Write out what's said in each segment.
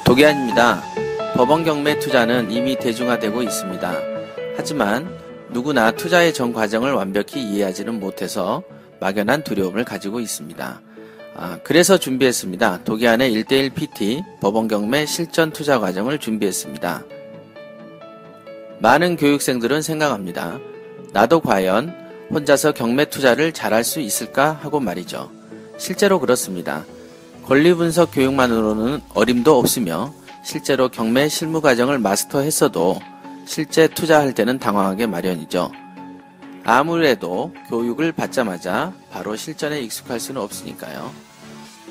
도기안입니다. 법원 경매 투자는 이미 대중화되고 있습니다. 하지만 누구나 투자의 전 과정을 완벽히 이해하지는 못해서 막연한 두려움을 가지고 있습니다. 그래서 준비했습니다. 도기안의 1:1 PT 법원 경매 실전 투자 과정을 준비했습니다. 많은 교육생들은 생각합니다. 나도 과연 혼자서 경매 투자를 잘할 수 있을까 하고 말이죠. 실제로 그렇습니다. 권리분석 교육만으로는 어림도 없으며 실제로 경매 실무 과정을 마스터했어도 실제 투자할 때는 당황하게 마련이죠. 아무래도 교육을 받자마자 바로 실전에 익숙할 수는 없으니까요.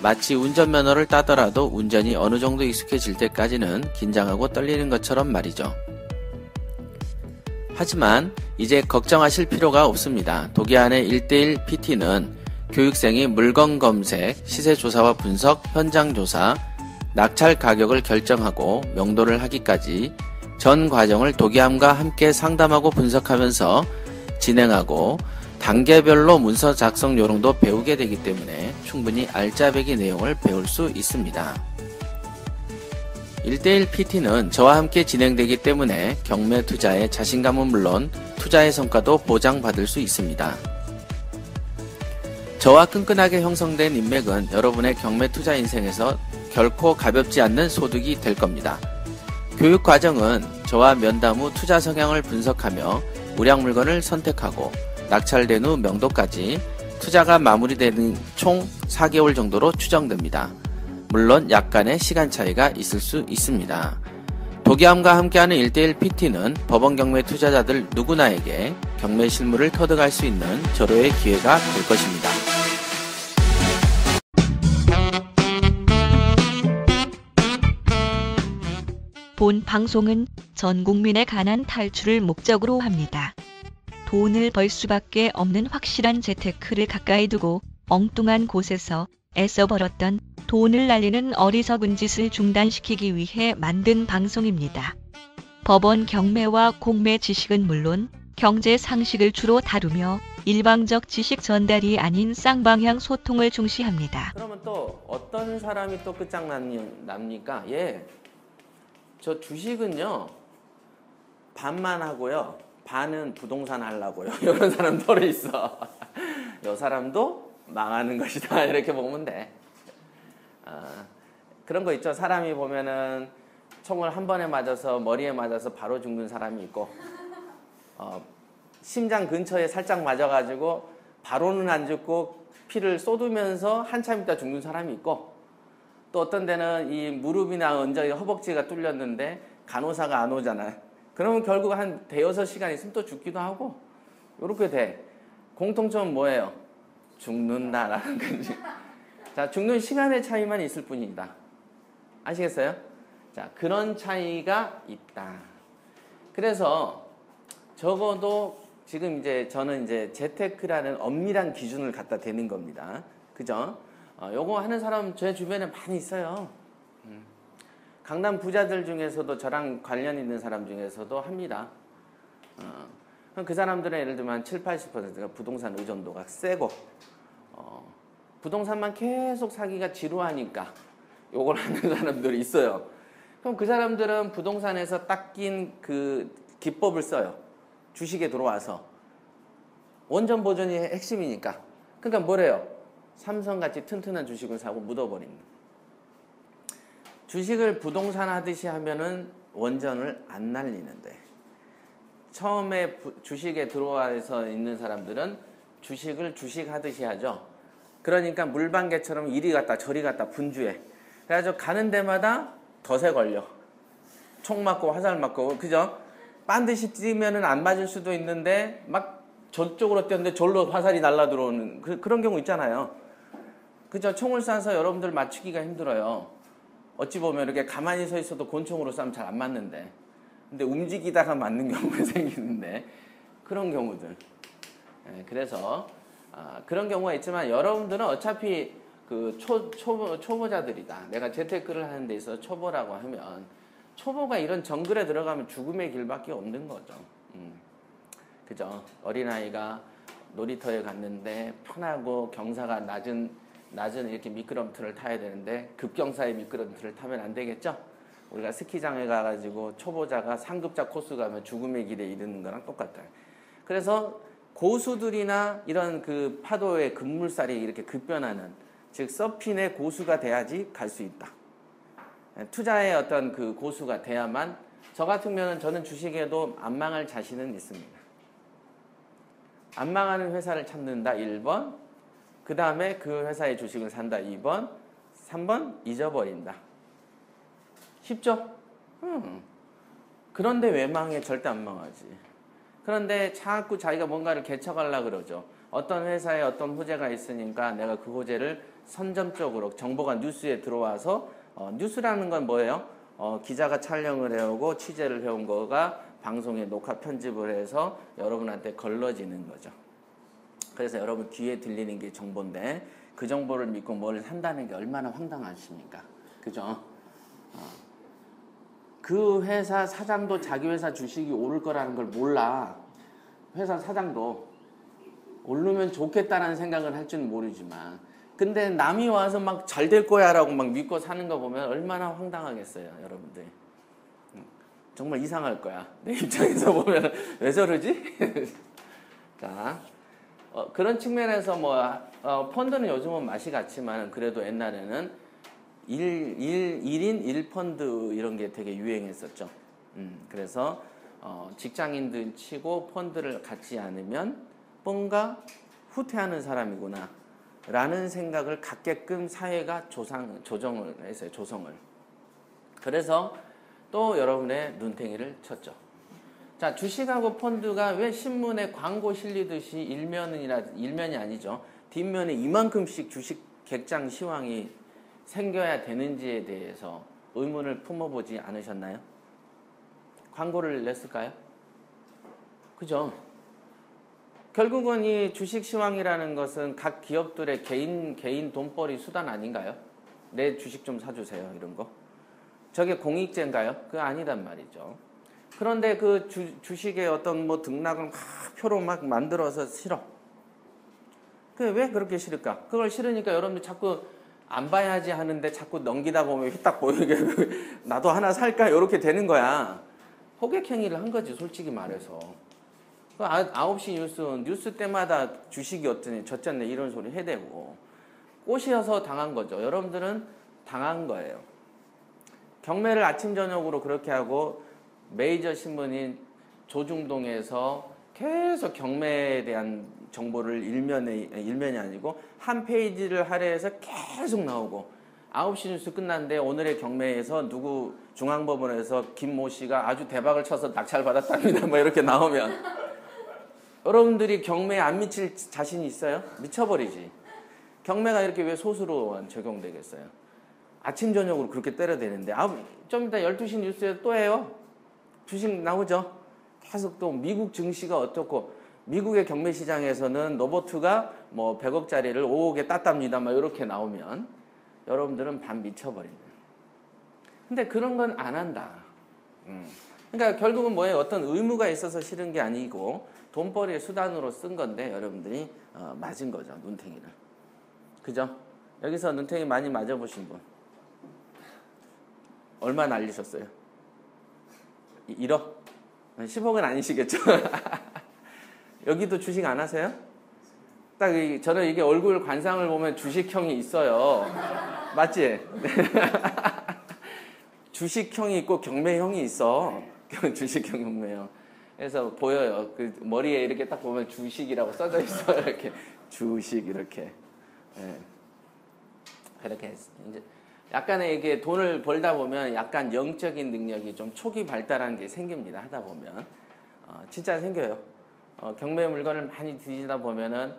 마치 운전면허를 따더라도 운전이 어느 정도 익숙해질 때까지는 긴장하고 떨리는 것처럼 말이죠. 하지만 이제 걱정하실 필요가 없습니다. 도기안의 1:1 PT는 교육생이 물건 검색, 시세 조사와 분석, 현장 조사, 낙찰 가격을 결정하고 명도를 하기까지 전 과정을 도기안과 함께 상담하고 분석하면서 진행하고 단계별로 문서 작성 요령도 배우게 되기 때문에 충분히 알짜배기 내용을 배울 수 있습니다. 1:1 PT는 저와 함께 진행되기 때문에 경매 투자의 자신감은 물론 투자의 성과도 보장받을 수 있습니다. 저와 끈끈하게 형성된 인맥은 여러분의 경매 투자 인생에서 결코 가볍지 않는 소득이 될 겁니다. 교육 과정은 저와 면담 후 투자 성향을 분석하며 우량 물건을 선택하고 낙찰된 후 명도까지 투자가 마무리되는 총 4개월 정도로 추정됩니다. 물론 약간의 시간 차이가 있을 수 있습니다. 도기안과 함께하는 1:1 PT는 법원 경매 투자자들 누구나에게 경매 실무를 터득할 수 있는 절호의 기회가 될 것입니다. 본 방송은 전 국민의 가난 탈출을 목적으로 합니다. 돈을 벌 수밖에 없는 확실한 재테크를 가까이 두고 엉뚱한 곳에서 애써 벌었던 돈을 날리는 어리석은 짓을 중단시키기 위해 만든 방송입니다. 법원 경매와 공매 지식은 물론 경제 상식을 주로 다루며 일방적 지식 전달이 아닌 쌍방향 소통을 중시합니다. 그러면 또 어떤 사람이 또 끝장납니까? 저 주식은요 반만 하고요 반은 부동산 하려고요 이런 사람 덜 있어. 이 사람도 망하는 것이다 이렇게 보면 돼. 그런 거 있죠. 사람이 보면은 총을 한 번에 맞아서 머리에 맞아서 바로 죽는 사람이 있고 심장 근처에 살짝 맞아가지고 바로는 안 죽고 피를 쏟으면서 한참 있다 죽는 사람이 있고, 또 어떤 데는 이 무릎이나 엉덩이 허벅지가 뚫렸는데 간호사가 안 오잖아요. 그러면 결국 한 대여섯 시간 있으면 또 죽기도 하고 이렇게 돼. 공통점은 뭐예요? 죽는다라는 거지. 자, 죽는 시간의 차이만 있을 뿐입니다. 아시겠어요? 자, 그런 차이가 있다. 그래서 적어도 지금 이제 저는 이제 재테크라는 엄밀한 기준을 갖다 대는 겁니다. 그죠? 요거 하는 사람 제 주변에 많이 있어요. 강남 부자들 중에서도 저랑 관련 있는 사람 중에서도 합니다. 그 사람들은 예를 들면 7, 80%가 부동산 의존도가 세고 부동산만 계속 사기가 지루하니까 요걸 하는 사람들이 있어요. 그럼 그 사람들은 부동산에서 닦인 그 기법을 써요. 주식에 들어와서. 원전 보존이 핵심이니까. 그러니까 뭐래요? 삼성같이 튼튼한 주식을 사고 묻어버리는. 주식을 부동산 하듯이 하면은 원전을 안 날리는데, 처음에 주식에 들어와서 있는 사람들은 주식을 주식하듯이 하죠. 그러니까 물방개처럼 이리 갔다 저리 갔다 분주해. 그래가지고 가는 데마다 덫에 걸려. 총 맞고 화살 맞고, 그죠? 반드시 뛰면은 안 맞을 수도 있는데 막 저쪽으로 뛰었는데 절로 화살이 날라 들어오는 그런 경우 있잖아요. 그죠? 총을 쏴서 여러분들 맞추기가 힘들어요. 어찌 보면 이렇게 가만히 서 있어도 권총으로 쏴면 잘 안 맞는데, 근데 움직이다가 맞는 경우가 생기는데, 그런 경우들. 그래서 그런 경우가 있지만 여러분들은 어차피 그 초보자들이다. 내가 재테크를 하는 데 있어서 초보라고 하면, 초보가 이런 정글에 들어가면 죽음의 길밖에 없는 거죠. 그죠? 어린아이가 놀이터에 갔는데 편하고 경사가 낮은 이렇게 미끄럼틀을 타야 되는데 급경사의 미끄럼틀을 타면 안 되겠죠? 우리가 스키장에 가가지고 초보자가 상급자 코스 가면 죽음의 길에 이르는 거랑 똑같아요. 그래서 고수들이나 이런 그 파도의 급물살이 이렇게 급변하는, 즉 서핑의 고수가 돼야지 갈 수 있다. 투자의 어떤 그 고수가 돼야만. 저 같으면 저는 주식에도 안 망할 자신은 있습니다. 안 망하는 회사를 찾는다 1번, 그 다음에 그 회사의 주식을 산다 2번, 3번 잊어버린다. 쉽죠? 그런데 왜 망해? 절대 안 망하지. 그런데 자꾸 자기가 뭔가를 개척하려고 그러죠. 어떤 회사에 어떤 호재가 있으니까 내가 그 호재를 선점적으로, 정보가 뉴스에 들어와서, 뉴스라는 건 뭐예요? 기자가 촬영을 해오고 취재를 해온 거가 방송에 녹화 편집을 해서 여러분한테 걸러지는 거죠. 그래서 여러분 귀에 들리는 게 정보인데 그 정보를 믿고 뭘 산다는 게 얼마나 황당하십니까? 그죠? 그 회사 사장도 자기 회사 주식이 오를 거라는 걸 몰라. 회사 사장도 오르면 좋겠다라는 생각을 할 줄은 모르지만, 근데 남이 와서 막 잘 될 거야 라고 막 믿고 사는 거 보면 얼마나 황당하겠어요, 여러분들. 정말 이상할 거야. 내 입장에서 보면 왜 저러지? 자, 그런 측면에서 펀드는 요즘은 맛이 갔지만 그래도 옛날에는 1인 1펀드 이런 게 되게 유행했었죠. 그래서 직장인들 치고 펀드를 갖지 않으면 뭔가 후퇴하는 사람이구나 라는 생각을 갖게끔 사회가 조정을 했어요. 조성을. 그래서 또 여러분의 눈탱이를 쳤죠. 자, 주식하고 펀드가 왜 신문에 광고 실리듯이 일면이 아니죠. 뒷면에 이만큼씩 주식 객장 시황이 생겨야 되는지에 대해서 의문을 품어보지 않으셨나요? 광고를 냈을까요? 그죠? 결국은 이 주식 시황이라는 것은 각 기업들의 개인 돈벌이 수단 아닌가요? 내 주식 좀 사주세요, 이런 거. 저게 공익제인가요? 그거 아니단 말이죠. 그런데 그 주식의 어떤 등락을 막 표로 막 만들어서 싫어. 왜 그렇게 싫을까? 그걸 싫으니까 여러분들 자꾸 안 봐야지 하는데 자꾸 넘기다 보면 휘딱 보이게 나도 하나 살까? 이렇게 되는 거야. 호객행위를 한 거지, 솔직히 말해서. 9시 뉴스 때마다 주식이 어쩌니 저쩌네 이런 소리 해대고 꼬시어서 당한 거죠. 여러분들은 당한 거예요. 경매를 아침 저녁으로 그렇게 하고 메이저 신문인 조중동에서 계속 경매에 대한 정보를 일면이 아니고 한 페이지를 할애해서 계속 나오고 9시 뉴스 끝났는데 오늘의 경매에서 누구 중앙법원에서 김모 씨가 아주 대박을 쳐서 낙찰받았답니다. 이렇게 나오면 여러분들이 경매에 안 미칠 자신이 있어요? 미쳐버리지. 경매가 이렇게 왜 소수로 적용되겠어요? 아침 저녁으로 그렇게 때려대는데 좀 이따 12시 뉴스에 또 해요. 주식 나오죠. 계속 또 미국 증시가 어떻고 미국의 경매 시장에서는 로버트가 100억짜리를 5억에 땄답니다. 이렇게 나오면 여러분들은 반 미쳐버린다. 근데 그런 건 안 한다. 그러니까 결국은 뭐예요? 어떤 의무가 있어서 싫은 게 아니고 돈벌이의 수단으로 쓴 건데 여러분들이 맞은 거죠. 눈탱이를. 그죠? 여기서 눈탱이 많이 맞아보신 분 얼마 날리셨어요? 1억? 10억은 아니시겠죠? 여기도 주식 안 하세요? 딱 저는 이게 얼굴 관상을 보면 주식형이 있어요. 맞지? 주식형이 있고 경매형이 있어. 주식형, 경매형. 그래서 보여요. 그 머리에 이렇게 딱 보면 주식이라고 써져 있어요. 이렇게 주식 이렇게. 네. 그렇게 이제 약간의 이게 돈을 벌다 보면 약간 영적인 능력이 좀 초기 발달하는 게 생깁니다. 하다 보면 진짜 생겨요. 경매 물건을 많이 뒤지다 보면은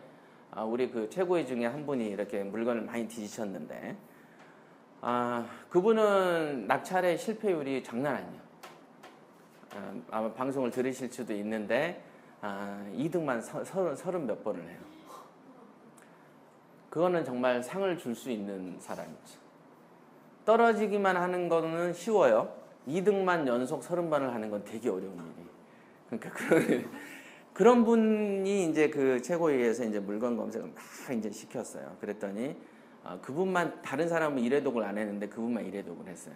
우리 그 최고위 중에 한 분이 이렇게 물건을 많이 뒤지셨는데 그분은 낙찰의 실패율이 장난 아니에요. 아마 방송을 들으실 수도 있는데 2등만 30몇 번을 해요. 그거는 정말 상을 줄 수 있는 사람이죠. 떨어지기만 하는 거는 쉬워요. 2등만 연속 30번을 하는 건 되게 어려운 일이. 그러니까 그런 분이 이제 그 최고위에서 이제 물건 검색을 막 이제 시켰어요. 그랬더니 그분만, 다른 사람은 1회독을 안 했는데 그분만 1회독을 했어요.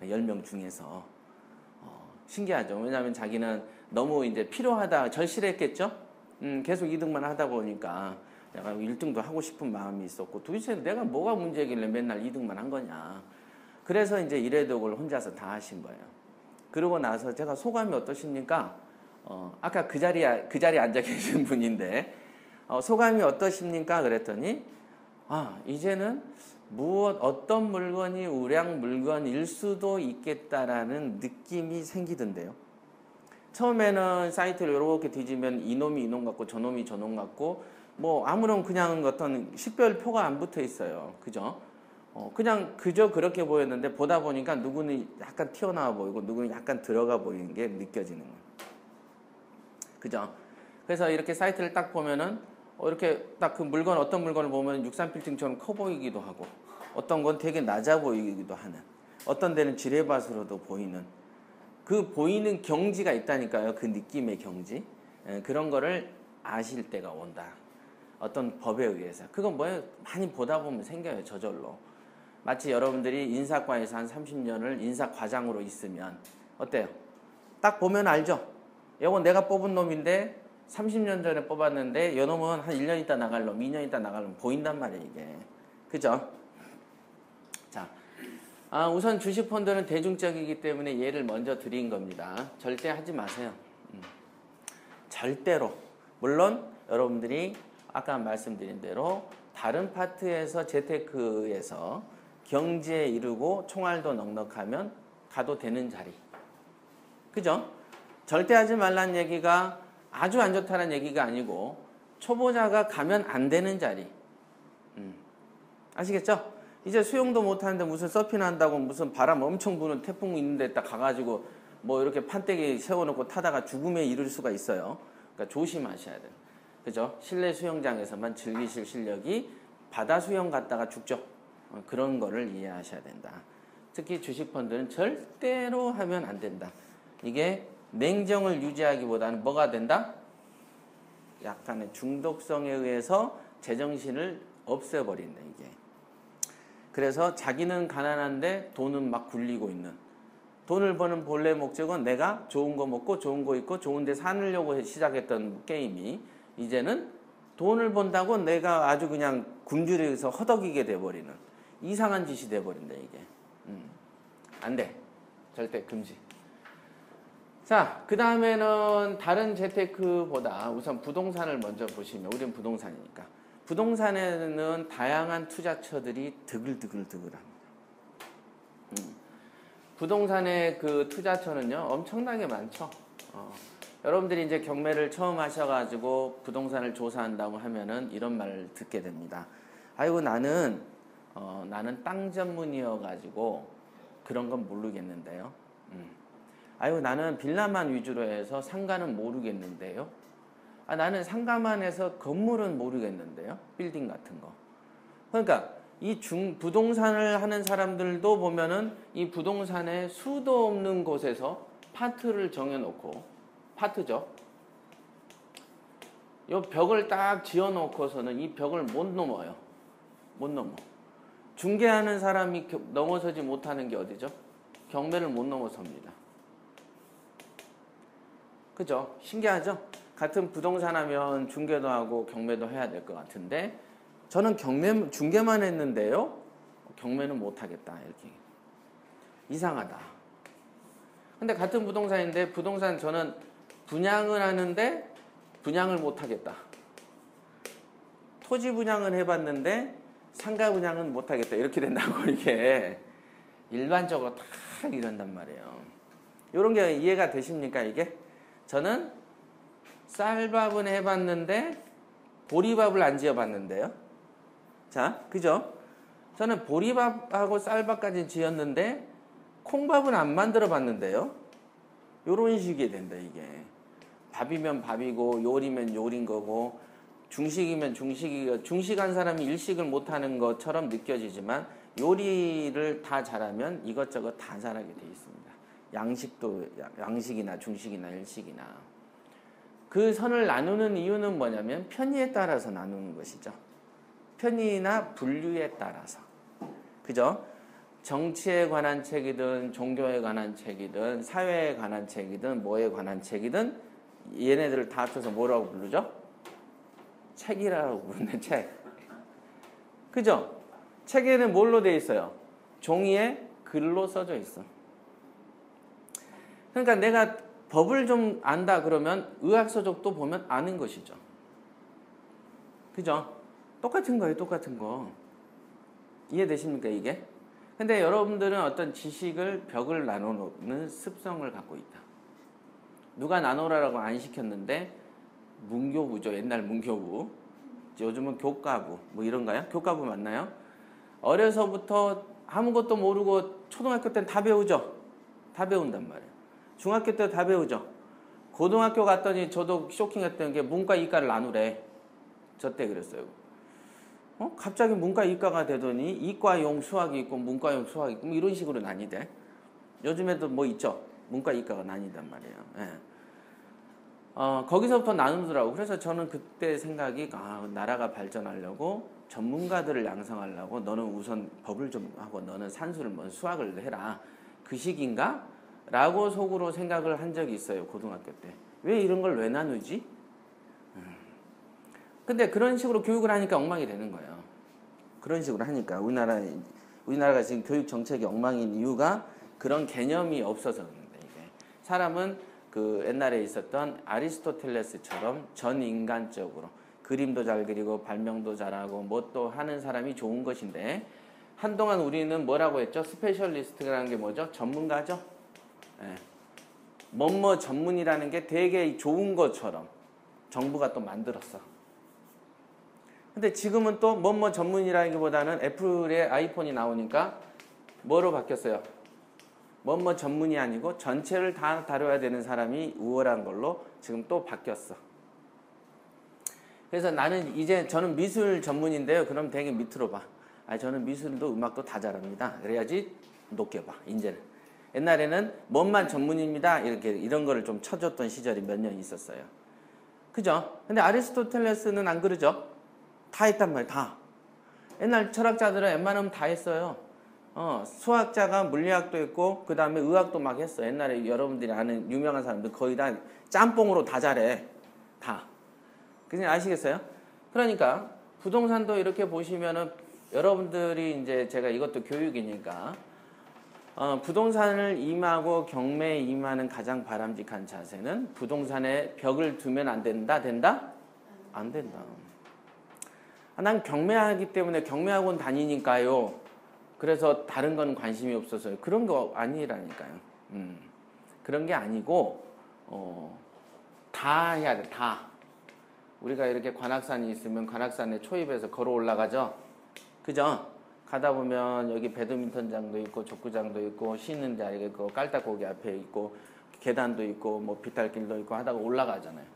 10명 중에서. 신기하죠. 왜냐하면 자기는 너무 이제 필요하다, 절실했겠죠. 계속 2등만 하다 보니까 내가 1등도 하고 싶은 마음이 있었고, 도대체 내가 뭐가 문제길래 맨날 2등만 한 거냐. 그래서 이제 이래독을 혼자서 다 하신 거예요. 그러고 나서 제가 소감이 어떠십니까? 아까 그 자리에 앉아 계신 분인데, 소감이 어떠십니까? 그랬더니, 이제는 어떤 물건이 우량 물건일 수도 있겠다라는 느낌이 생기던데요. 처음에는 사이트를 이렇게 뒤지면 이놈이 이놈 같고 저놈이 저놈 같고 뭐 아무런 그냥 어떤 식별표가 안 붙어 있어요. 그죠? 그냥 그저 그렇게 보였는데 보다 보니까 누구는 약간 튀어나와 보이고 누구는 약간 들어가 보이는 게 느껴지는 거예요. 그죠? 그래서 이렇게 사이트를 딱 보면은 이렇게 딱 그 물건, 어떤 물건을 보면 63빌딩처럼 커 보이기도 하고, 어떤 건 되게 낮아 보이기도 하는, 어떤 데는 지뢰밭으로도 보이는, 그 보이는 경지가 있다니까요. 그 느낌의 경지. 그런 거를 아실 때가 온다. 어떤 법에 의해서. 그건 뭐예요? 많이 보다 보면 생겨요. 저절로. 마치 여러분들이 인사과에서 한 30년을 인사과장으로 있으면 어때요? 딱 보면 알죠? 이건 내가 뽑은 놈인데 30년 전에 뽑았는데 요 놈은 한 1년 있다 나갈 놈, 2년 있다 나갈 놈 보인단 말이에요, 이게. 그죠? 자, 우선 주식펀드는 대중적이기 때문에 예를 먼저 드린 겁니다. 절대 하지 마세요. 절대로. 물론 여러분들이 아까 말씀드린 대로 다른 파트에서 재테크에서 경지에 이르고 총알도 넉넉하면 가도 되는 자리. 그죠? 절대 하지 말라는 얘기가 아주 안 좋다는 얘기가 아니고 초보자가 가면 안 되는 자리. 아시겠죠? 이제 수영도 못하는데 무슨 서핑한다고 무슨 바람 엄청 부는 태풍 있는 데 딱 가가지고 뭐 이렇게 판때기 세워놓고 타다가 죽음에 이를 수가 있어요. 그러니까 조심하셔야 돼요. 그죠? 실내 수영장에서만 즐기실 실력이 바다 수영 갔다가 죽죠. 그런 거를 이해하셔야 된다. 특히 주식펀드는 절대로 하면 안 된다. 이게 냉정을 유지하기보다는 뭐가 된다? 약간의 중독성에 의해서 제정신을 없애버린다, 이게. 그래서 자기는 가난한데 돈은 막 굴리고 있는. 돈을 버는 본래 목적은 내가 좋은 거 먹고 좋은 거 입고 좋은 데 사느려고 시작했던 게임이 이제는 돈을 번다고 내가 아주 그냥 굶주려서 허덕이게 돼버리는 이상한 짓이 돼버린다, 이게. 안 돼. 절대 금지. 자, 그 다음에는 다른 재테크보다 우선 부동산을 먼저 보시면, 우리는 부동산이니까. 부동산에는 다양한 투자처들이 드글드글드글합니다. 부동산의 그 투자처는요, 엄청나게 많죠. 여러분들이 이제 경매를 처음 하셔가지고 부동산을 조사한다고 하면은 이런 말을 듣게 됩니다. 아이고, 나는 땅 전문이어가지고 그런 건 모르겠는데요. 아유, 나는 빌라만 위주로 해서 상가는 모르겠는데요. 나는 상가만 해서 건물은 모르겠는데요. 빌딩 같은 거. 그러니까 이 부동산을 하는 사람들도 보면은 이 부동산에 수도 없는 곳에서 파트를 정해놓고, 파트죠. 이 벽을 딱 지어놓고서는 이 벽을 못 넘어요. 못 넘어. 중개하는 사람이 넘어서지 못하는 게 어디죠? 경매를 못 넘어섭니다. 그죠? 신기하죠? 같은 부동산 하면 중개도 하고 경매도 해야 될 것 같은데 저는 중개만 했는데요. 경매는 못 하겠다. 이렇게. 이상하다. 근데 같은 부동산인데 부동산 저는 분양을 하는데 분양을 못 하겠다. 토지 분양은 해봤는데 상가 분양은 못 하겠다. 이렇게 된다고 이게 일반적으로 다 이런단 말이에요. 이런 게 이해가 되십니까, 이게? 저는 쌀밥은 해봤는데 보리밥을 안 지어봤는데요. 자, 그죠? 저는 보리밥하고 쌀밥까지 지었는데 콩밥은 안 만들어 봤는데요. 요런 식이 된다, 이게. 밥이면 밥이고 요리면 요리인 거고 중식이면 중식이고, 중식한 사람이 일식을 못하는 것처럼 느껴지지만 요리를 다 잘하면 이것저것 다 잘하게 돼 있습니다. 양식도 양식이나 중식이나 일식이나. 그 선을 나누는 이유는 뭐냐면 편의에 따라서 나누는 것이죠. 편의나 분류에 따라서. 그죠? 정치에 관한 책이든 종교에 관한 책이든 사회에 관한 책이든 뭐에 관한 책이든 얘네들을 다 합쳐서 뭐라고 부르죠? 책이라고 부르는 책. 그죠? 책에는 뭘로 돼 있어요? 종이에 글로 써져 있어. 그러니까 내가 법을 좀 안다 그러면 의학서적도 보면 아는 것이죠. 그죠? 똑같은 거예요, 똑같은 거. 이해되십니까, 이게? 근데 여러분들은 어떤 지식을 벽을 나누는 습성을 갖고 있다. 누가 나누라고 안 시켰는데 문교부죠. 옛날 문교부. 요즘은 교과부 뭐 이런가요? 교과부 맞나요? 어려서부터 아무것도 모르고 초등학교 때는 다 배우죠. 다 배운단 말이에요. 중학교 때 다 배우죠. 고등학교 갔더니 저도 쇼킹했던 게 문과 이과를 나누래. 저 때 그랬어요. 갑자기 문과 이과가 되더니 이과용 수학이 있고 문과용 수학이 있고 뭐 이런 식으로 나뉘대. 요즘에도 뭐 있죠. 문과 이과가 나뉜단 말이에요. 예. 거기서부터 나누더라고. 그래서 저는 그때 생각이 나라가 발전하려고 전문가들을 양성하려고 너는 우선 법을 좀 하고 너는 산수를 뭐 수학을 해라. 그 시기인가? 라고 속으로 생각을 한 적이 있어요. 고등학교 때. 왜 이런 걸 왜 나누지? 근데 그런 식으로 교육을 하니까 엉망이 되는 거예요. 그런 식으로 하니까 우리나라가 지금 교육 정책이 엉망인 이유가 그런 개념이 없어서 그런데 이게 사람은 그 옛날에 있었던 아리스토텔레스처럼 전인간적으로 그림도 잘 그리고 발명도 잘하고 뭐 또 하는 사람이 좋은 것인데 한동안 우리는 뭐라고 했죠? 스페셜리스트라는 게 뭐죠? 전문가죠? 예. 뭐뭐 전문이라는 게 되게 좋은 것처럼 정부가 또 만들었어. 근데 지금은 또 뭐뭐 전문이라기보다는 애플의 아이폰이 나오니까 뭐로 바뀌었어요? 뭐뭐 전문이 아니고 전체를 다 다뤄야 되는 사람이 우월한 걸로 지금 또 바뀌었어. 그래서 저는 미술 전문인데요. 그럼 되게 밑으로 봐. 저는 미술도 음악도 다 잘합니다. 그래야지 높게 봐. 이제는. 옛날에는 뭔만 전문입니다. 이런 거를 좀 쳐줬던 시절이 몇 년 있었어요. 그죠? 근데 아리스토텔레스는 안 그러죠? 다 했단 말이에요. 다. 옛날 철학자들은 웬만하면 다 했어요. 수학자가 물리학도 했고 그 다음에 의학도 막 했어. 옛날에 여러분들이 아는 유명한 사람들 거의 다 짬뽕으로 다 잘해. 다. 그냥 아시겠어요? 그러니까 부동산도 이렇게 보시면은 여러분들이 이제 제가 이것도 교육이니까 부동산을 임하고 경매에 임하는 가장 바람직한 자세는 부동산에 벽을 두면 안 된다? 된다? 안 된다. 난 경매하기 때문에 경매학원 다니니까요. 그래서 다른 건 관심이 없어서요. 그런 거 아니라니까요. 그런 게 아니고 다 해야 돼. 다. 우리가 이렇게 관악산이 있으면 관악산에 초입에서 걸어 올라가죠. 그죠? 가다 보면 여기 배드민턴장도 있고 족구장도 있고 쉬는 자리가 있고 깔딱고기 앞에 있고 계단도 있고 뭐 비탈길도 있고 하다가 올라가잖아요.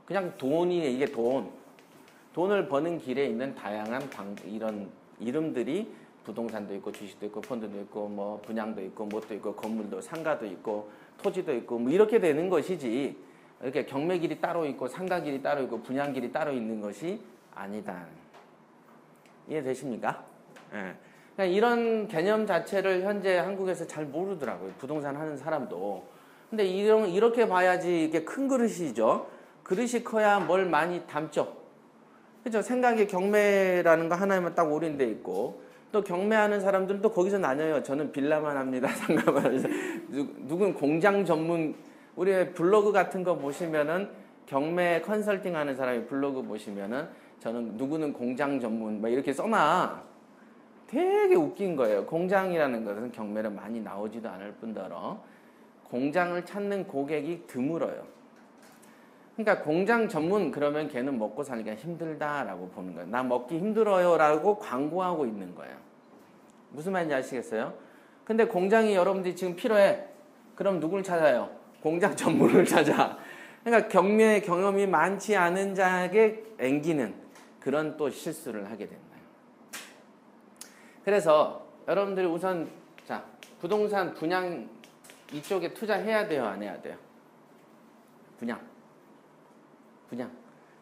그냥 돈이 이게 돈을 버는 길에 있는 다양한 이런 이름들이 부동산도 있고 주식도 있고 펀드도 있고 뭐 분양도 있고 뭣도 있고 건물도 상가도 있고 토지도 있고 뭐 이렇게 되는 것이지 이렇게 경매길이 따로 있고 상가길이 따로 있고 분양길이 따로 있는 것이 아니다. 이해되십니까? 예. 그러니까 이런 개념 자체를 현재 한국에서 잘 모르더라고요. 부동산 하는 사람도. 근데 이렇게 봐야지 이게 큰 그릇이죠. 그릇이 커야 뭘 많이 담죠. 그죠? 생각에 경매라는 거 하나에만 딱 올인돼 있고 또 경매하는 사람들은 또 거기서 나뉘어요. 저는 빌라만 합니다. 상가만 합니다. 누군 공장 전문 우리 블로그 같은 거 보시면은 경매 컨설팅 하는 사람이 블로그 보시면은 저는 누구는 공장 전문 막 이렇게 써놔. 되게 웃긴 거예요. 공장이라는 것은 경매를 많이 나오지도 않을 뿐더러 공장을 찾는 고객이 드물어요. 그러니까 공장 전문 그러면 걔는 먹고 살기가 힘들다라고 보는 거예요. 나 먹기 힘들어요라고 광고하고 있는 거예요. 무슨 말인지 아시겠어요? 근데 공장이 여러분들이 지금 필요해. 그럼 누굴 찾아요? 공장 전문을 찾아. 그러니까 경매 경험이 많지 않은 자에게 앵기는 그런 또 실수를 하게 된다. 그래서 여러분들이 우선 자 부동산 분양 이쪽에 투자해야 돼요? 안 해야 돼요?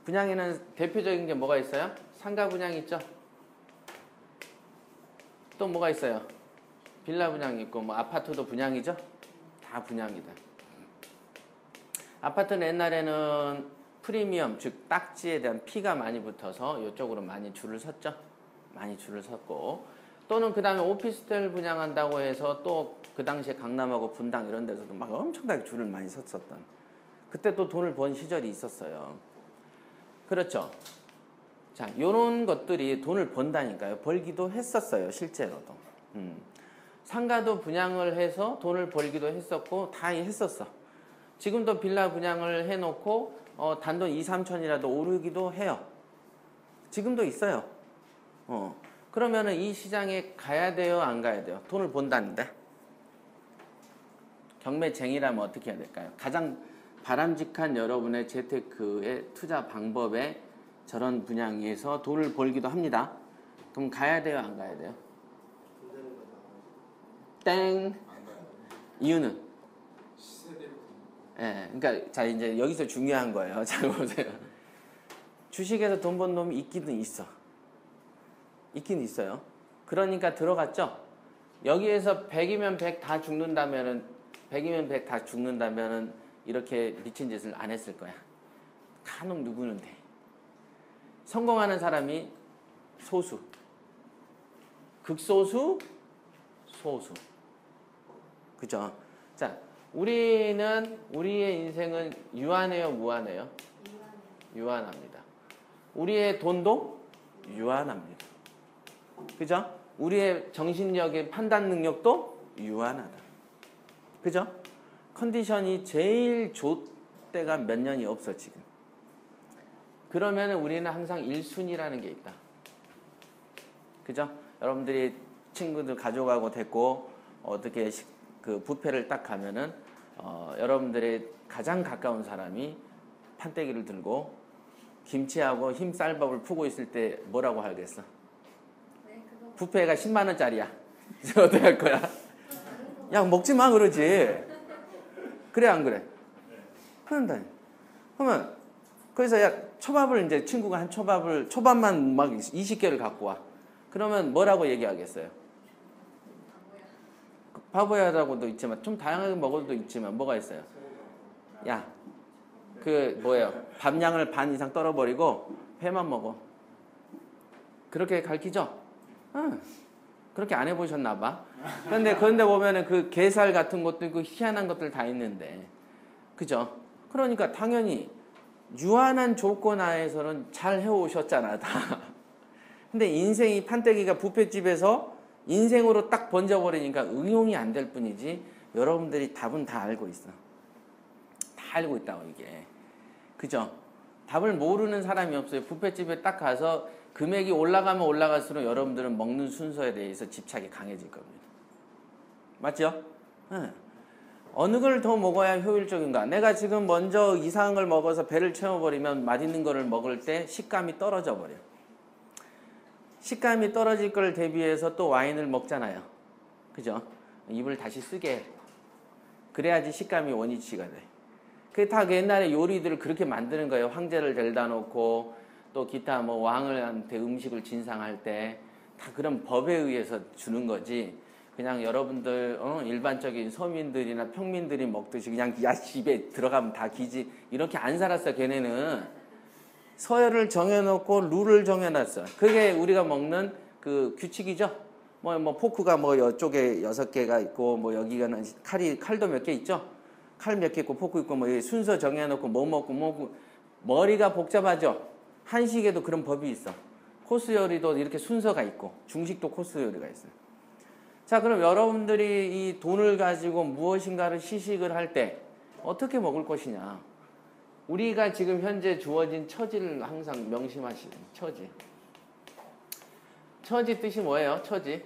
분양에는 대표적인 게 뭐가 있어요? 상가 분양 있죠? 또 뭐가 있어요? 빌라 분양 있고 뭐 아파트도 분양이죠. 다 분양이다. 아파트는 옛날에는 프리미엄 즉 딱지에 대한 피가 많이 붙어서 이쪽으로 많이 줄을 섰죠. 많이 줄을 섰고 또는 그 다음에 오피스텔 분양한다고 해서 또 그 당시에 강남하고 분당 이런 데서도 막 엄청나게 줄을 많이 섰었던 그때 또 돈을 번 시절이 있었어요. 그렇죠. 자, 요런 것들이 돈을 번다니까요. 벌기도 했었어요. 실제로도. 상가도 분양을 해서 돈을 벌기도 했었고 다 했었어. 지금도 빌라 분양을 해놓고 단돈 2, 3천이라도 오르기도 해요. 지금도 있어요. 그러면은 이 시장에 가야 돼요? 안 가야 돼요? 돈을 번다는데. 경매쟁이라면 어떻게 해야 될까요? 가장 바람직한 여러분의 재테크의 투자 방법에 저런 분양에서 돈을 벌기도 합니다. 그럼 가야 돼요? 안 가야 돼요? 땡. 이유는? 예, 그러니까 자 이제 여기서 중요한 거예요. 잘 보세요. 주식에서 돈 번 놈이 있기는 있어. 있긴 있어요. 그러니까 들어갔죠. 여기에서 100이면 100 다 죽는다면은 100이면 100 다 죽는다면은 이렇게 미친 짓을 안 했을 거야. 간혹 누구는 돼. 성공하는 사람이 소수. 극소수, 소수. 그죠? 자, 우리의 인생은 유한해요, 무한해요? 유한합니다. 우리의 돈도 유한합니다. 그죠? 우리의 정신력의 판단 능력도 유한하다. 그죠? 컨디션이 제일 좋을 때가 몇 년이 없어, 지금. 그러면 우리는 항상 1순위라는 게 있다. 그죠? 여러분들이 친구들 가져가고 됐고, 어떻게 그 뷔페를 딱 가면은, 여러분들의 가장 가까운 사람이 판때기를 들고 김치하고 흰쌀밥을 푸고 있을 때 뭐라고 하겠어? 뷔페가 10만 원짜리야. 어떻게 할 거야? 야, 먹지 마 그러지. 그래 안 그래? 그런다. 그러면 그래서 야 초밥을 이제 친구가 한 초밥만 막 20개를 갖고 와. 그러면 뭐라고 얘기하겠어요? 바보야라고도 있지만 좀 다양하게 먹어도 있지만 뭐가 있어요? 야, 그 뭐예요? 밥량을 반 이상 떨어버리고 회만 먹어. 그렇게 가르치죠? 응. 그렇게 안 해보셨나 봐. 그런데 보면은 그 게살 같은 것도 있고 희한한 것들 다 있는데, 그죠? 그러니까 당연히 유한한 조건 하에서는 잘 해오셨잖아, 다. 근데 인생이 판때기가 뷔페집에서 인생으로 딱 번져버리니까 응용이 안 될 뿐이지 여러분들이 답은 다 알고 있어. 다 알고 있다고 이게. 그죠? 답을 모르는 사람이 없어요. 뷔페집에 딱 가서 금액이 올라가면 올라갈수록 여러분들은 먹는 순서에 대해서 집착이 강해질 겁니다. 맞죠? 네. 어느 걸 더 먹어야 효율적인가? 내가 지금 먼저 이상한 걸 먹어서 배를 채워버리면 맛있는 거를 먹을 때 식감이 떨어져 버려. 식감이 떨어질 걸 대비해서 또 와인을 먹잖아요. 그죠? 입을 다시 쓰게 해. 그래야지 식감이 원위치가 돼. 그게 다 옛날에 요리들을 그렇게 만드는 거예요. 황제를 데려다 놓고 또 기타 뭐 왕을한테 음식을 진상할 때 다 그런 법에 의해서 주는 거지. 그냥 여러분들 일반적인 서민들이나 평민들이 먹듯이 그냥 야 집에 들어가면 다 기지 이렇게 안 살았어. 걔네는 서열을 정해놓고 룰을 정해놨어. 그게 우리가 먹는 그 규칙이죠. 뭐 포크가 뭐 이쪽에 6개가 있고 뭐 여기가는 칼도 몇 개 있죠. 칼 몇 개 있고 포크 있고 뭐 순서 정해놓고 뭐 먹고 머리가 복잡하죠. 한식에도 그런 법이 있어. 코스 요리도 이렇게 순서가 있고 중식도 코스 요리가 있어요. 자, 그럼 여러분들이 이 돈을 가지고 무엇인가를 시식을 할 때 어떻게 먹을 것이냐. 우리가 지금 현재 주어진 처지를 항상 명심하시는 처지. 처지 뜻이 뭐예요? 처지.